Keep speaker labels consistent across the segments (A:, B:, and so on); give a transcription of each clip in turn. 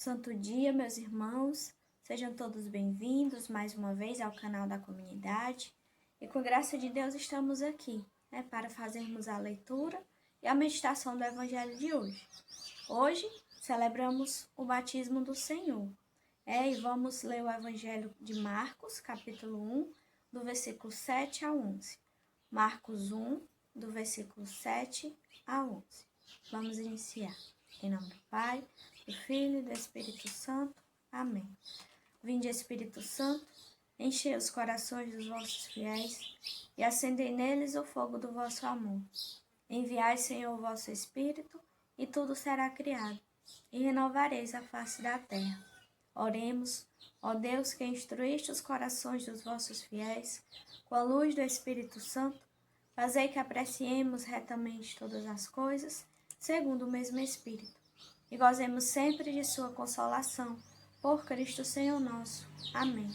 A: Santo dia, meus irmãos, sejam todos bem-vindos mais uma vez ao canal da comunidade e com graça de Deus estamos aqui, para fazermos a leitura e a meditação do Evangelho de hoje. Hoje celebramos o batismo do Senhor, e vamos ler o Evangelho de Marcos, capítulo 1, do versículo 7 a 11. Marcos 1, do versículo 7 a 11. Vamos iniciar. Em nome do Pai, do Filho e do Espírito Santo. Amém. Vinde, Espírito Santo, enchei os corações dos vossos fiéis e acendei neles o fogo do vosso amor. Enviai, Senhor, o vosso Espírito, e tudo será criado, e renovareis a face da terra. Oremos, ó Deus, que instruíste os corações dos vossos fiéis, com a luz do Espírito Santo, fazei que apreciemos retamente todas as coisas, segundo o mesmo Espírito, e gozemos sempre de sua consolação, por Cristo Senhor nosso. Amém.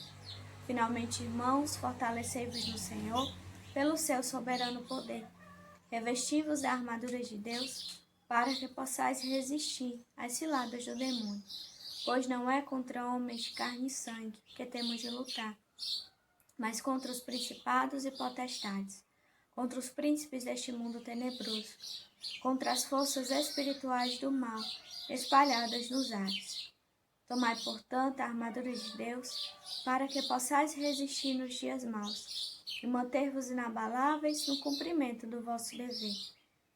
A: Finalmente, irmãos, fortalecei-vos no Senhor, pelo seu soberano poder. Revesti-vos da armadura de Deus, para que possais resistir às ciladas do demônio. Pois não é contra homens de carne e sangue que temos de lutar, mas contra os principados e potestades, contra os príncipes deste mundo tenebroso, contra as forças espirituais do mal espalhadas nos ares. Tomai, portanto, a armadura de Deus, para que possais resistir nos dias maus, e manter-vos inabaláveis no cumprimento do vosso dever.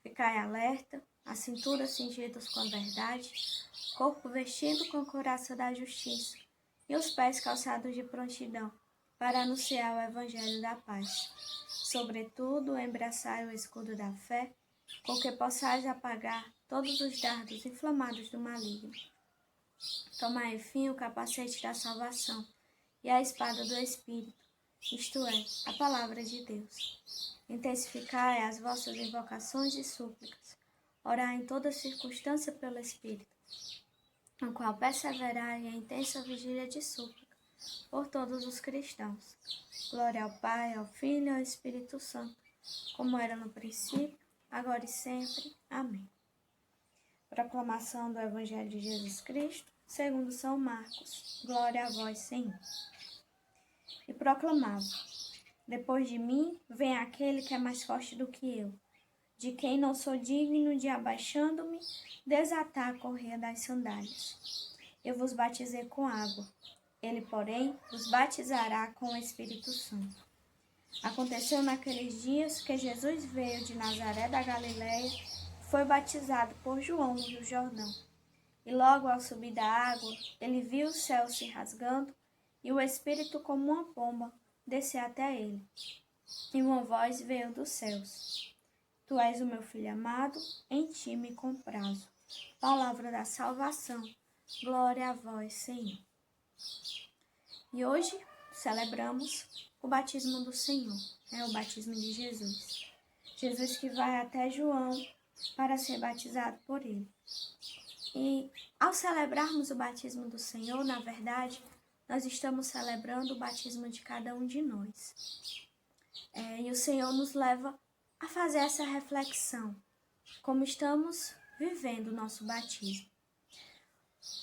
A: Ficai alerta, a cintura cingidos com a verdade, corpo vestido com a couraça da justiça, e os pés calçados de prontidão, para anunciar o evangelho da paz. Sobretudo, embraçai o escudo da fé, com que possais apagar todos os dardos inflamados do maligno. Tomai, enfim, o capacete da salvação e a espada do Espírito, isto é, a palavra de Deus. Intensificai as vossas invocações e súplicas. Orai em toda circunstância pelo Espírito, no qual perseverai em intensa vigília de súplica por todos os cristãos. Glória ao Pai, ao Filho e ao Espírito Santo, como era no princípio, agora e sempre. Amém. Proclamação do Evangelho de Jesus Cristo, segundo São Marcos. Glória a vós, Senhor. E proclamava: depois de mim vem aquele que é mais forte do que eu, de quem não sou digno de, abaixando-me, desatar a correia das sandálias. Eu vos batizei com água, ele, porém, vos batizará com o Espírito Santo. Aconteceu naqueles dias que Jesus veio de Nazaré da Galileia, foi batizado por João no Rio Jordão. E logo ao subir da água, ele viu o céu se rasgando e o Espírito como uma pomba descer até ele. E uma voz veio dos céus: Tu és o meu Filho amado, em ti me comprazo. Palavra da salvação. Glória a vós, Senhor. E hoje celebramos o batismo do Senhor, o batismo de Jesus. Jesus que vai até João para ser batizado por ele. E ao celebrarmos o batismo do Senhor, na verdade, nós estamos celebrando o batismo de cada um de nós. E o Senhor nos leva a fazer essa reflexão, como estamos vivendo o nosso batismo.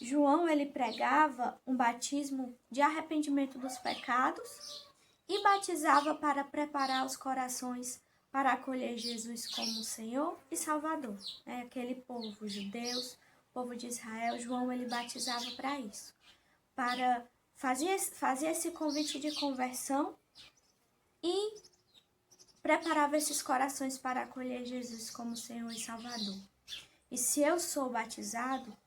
A: João, ele pregava um batismo de arrependimento dos pecados e batizava para preparar os corações para acolher Jesus como Senhor e Salvador. Aquele povo, judeus, povo de Israel, João, ele batizava para isso, para fazer esse convite de conversão e preparava esses corações para acolher Jesus como Senhor e Salvador. E se eu sou batizado,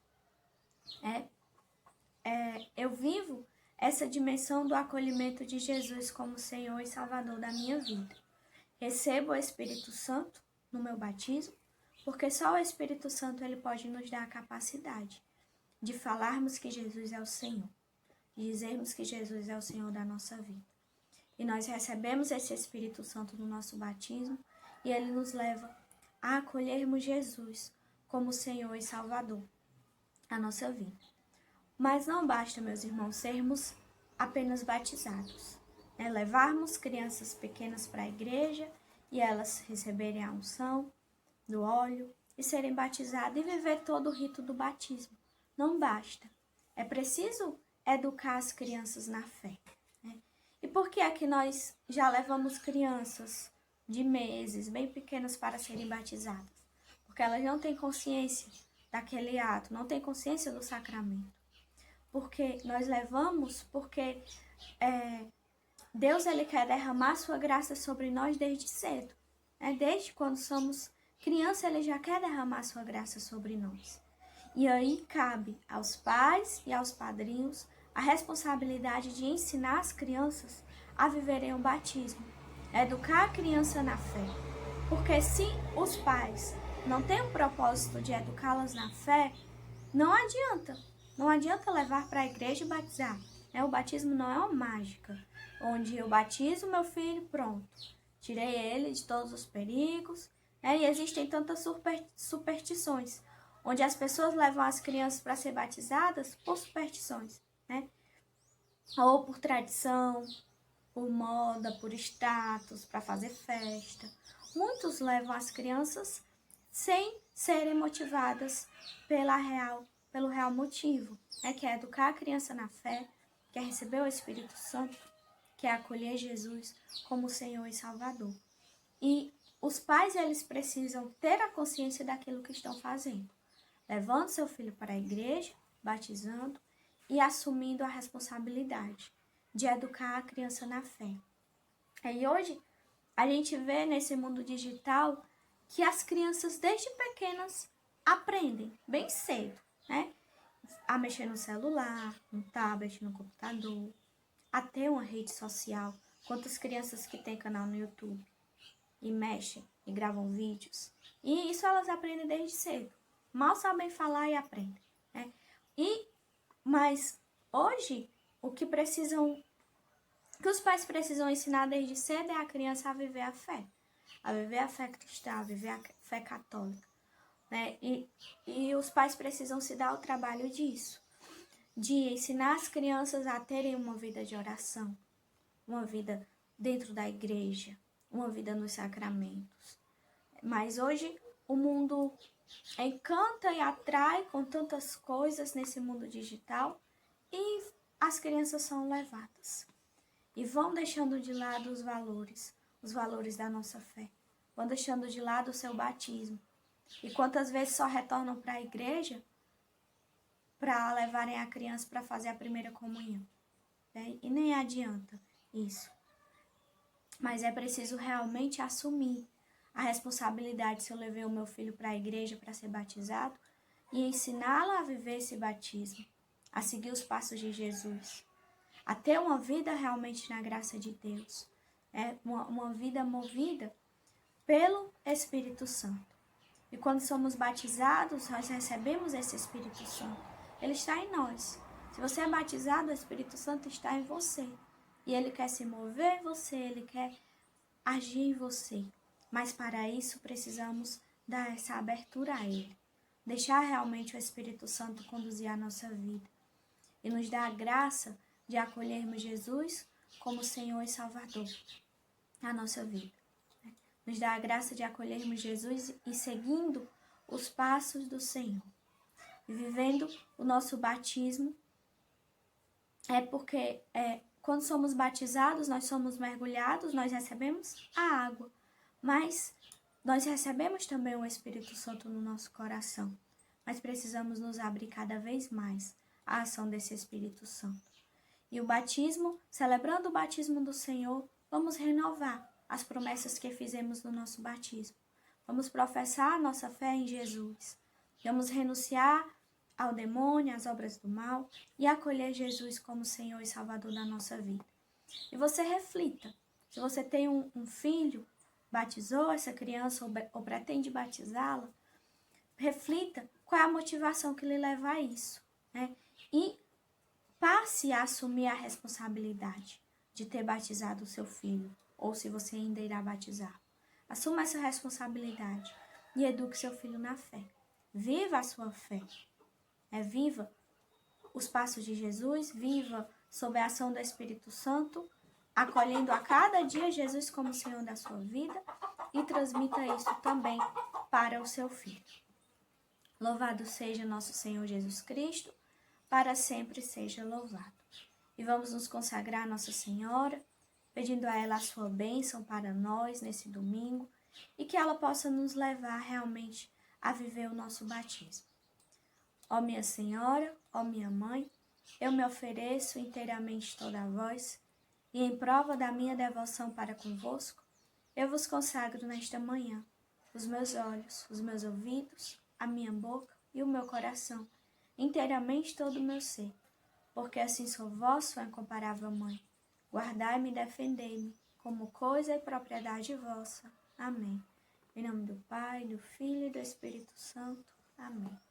A: eu vivo essa dimensão do acolhimento de Jesus como Senhor e Salvador da minha vida. Recebo o Espírito Santo no meu batismo, porque só o Espírito Santo ele pode nos dar a capacidade de falarmos que Jesus é o Senhor, de dizermos que Jesus é o Senhor da nossa vida. E nós recebemos esse Espírito Santo no nosso batismo e ele nos leva a acolhermos Jesus como Senhor e Salvador da nossa vida. Mas não basta, meus irmãos, sermos apenas batizados, levarmos crianças pequenas para a igreja e elas receberem a unção do óleo e serem batizadas e viver todo o rito do batismo. Não basta. É preciso educar as crianças na fé, né? E por que é que nós já levamos crianças de meses, bem pequenas, para serem batizadas? Porque elas não têm consciência daquele ato, não têm consciência do sacramento. Porque nós levamos, porque Deus ele quer derramar sua graça sobre nós desde cedo. Desde quando somos criança, ele já quer derramar sua graça sobre nós. E aí cabe aos pais e aos padrinhos a responsabilidade de ensinar as crianças a viverem o batismo, educar a criança na fé. Porque se os pais não têm o propósito de educá-las na fé, não adianta levar para a igreja e batizar. O batismo não é uma mágica, onde eu batizo meu filho, pronto, tirei ele de todos os perigos. E existem tantas superstições, onde as pessoas levam as crianças para ser batizadas por superstições, ou por tradição, por moda, por status, para fazer festa. Muitos levam as crianças sem serem motivadas pelo real motivo, que é educar a criança na fé, que é receber o Espírito Santo, que é acolher Jesus como Senhor e Salvador. E os pais, eles precisam ter a consciência daquilo que estão fazendo, levando seu filho para a igreja, batizando e assumindo a responsabilidade de educar a criança na fé. E hoje, a gente vê nesse mundo digital que as crianças desde pequenas aprendem bem cedo, a mexer no celular, no tablet, no computador, a ter uma rede social. Quantas crianças que têm canal no YouTube e mexem e gravam vídeos. E isso elas aprendem desde cedo. Mal sabem falar e aprendem, Mas hoje, o que os pais precisam ensinar desde cedo é a criança a viver a fé cristã, a viver a fé católica, E os pais precisam se dar o trabalho disso, de ensinar as crianças a terem uma vida de oração, uma vida dentro da igreja, uma vida nos sacramentos. Mas hoje o mundo encanta e atrai com tantas coisas nesse mundo digital e as crianças são levadas e vão deixando de lado os valores da nossa fé, vão deixando de lado o seu batismo. E quantas vezes só retornam para a igreja para levarem a criança para fazer a primeira comunhão, E nem adianta isso. Mas é preciso realmente assumir a responsabilidade se eu levei o meu filho para a igreja para ser batizado e ensiná-lo a viver esse batismo, a seguir os passos de Jesus, a ter uma vida realmente na graça de Deus, uma vida movida pelo Espírito Santo. E quando somos batizados, nós recebemos esse Espírito Santo. Ele está em nós. Se você é batizado, o Espírito Santo está em você. E ele quer se mover em você, ele quer agir em você. Mas para isso precisamos dar essa abertura a ele. Deixar realmente o Espírito Santo conduzir a nossa vida. E nos dar a graça de acolhermos Jesus como Senhor e Salvador na nossa vida. Nos dá a graça de acolhermos Jesus e seguindo os passos do Senhor. E vivendo o nosso batismo, porque quando somos batizados, nós somos mergulhados, nós recebemos a água. Mas nós recebemos também o Espírito Santo no nosso coração. Mas precisamos nos abrir cada vez mais à ação desse Espírito Santo. E o batismo, celebrando o batismo do Senhor, vamos renovar as promessas que fizemos no nosso batismo. Vamos professar a nossa fé em Jesus. Vamos renunciar ao demônio, às obras do mal e acolher Jesus como Senhor e Salvador da nossa vida. E você reflita. Se você tem um filho, batizou essa criança ou pretende batizá-la, reflita qual é a motivação que lhe leva a isso, E passe a assumir a responsabilidade de ter batizado o seu filho, ou se você ainda irá batizar. Assuma essa responsabilidade e eduque seu filho na fé. Viva a sua fé. Viva os passos de Jesus, viva sob a ação do Espírito Santo, acolhendo a cada dia Jesus como Senhor da sua vida e transmita isso também para o seu filho. Louvado seja nosso Senhor Jesus Cristo, para sempre seja louvado. E vamos nos consagrar a Nossa Senhora, pedindo a ela a sua bênção para nós nesse domingo e que ela possa nos levar realmente a viver o nosso batismo. Ó minha Senhora, ó minha Mãe, eu me ofereço inteiramente toda a vós e em prova da minha devoção para convosco, eu vos consagro nesta manhã os meus olhos, os meus ouvidos, a minha boca e o meu coração, inteiramente todo o meu ser, porque assim sou vosso, incomparável Mãe. Guardai-me e defendei-me, como coisa e propriedade vossa. Amém. Em nome do Pai, do Filho e do Espírito Santo. Amém.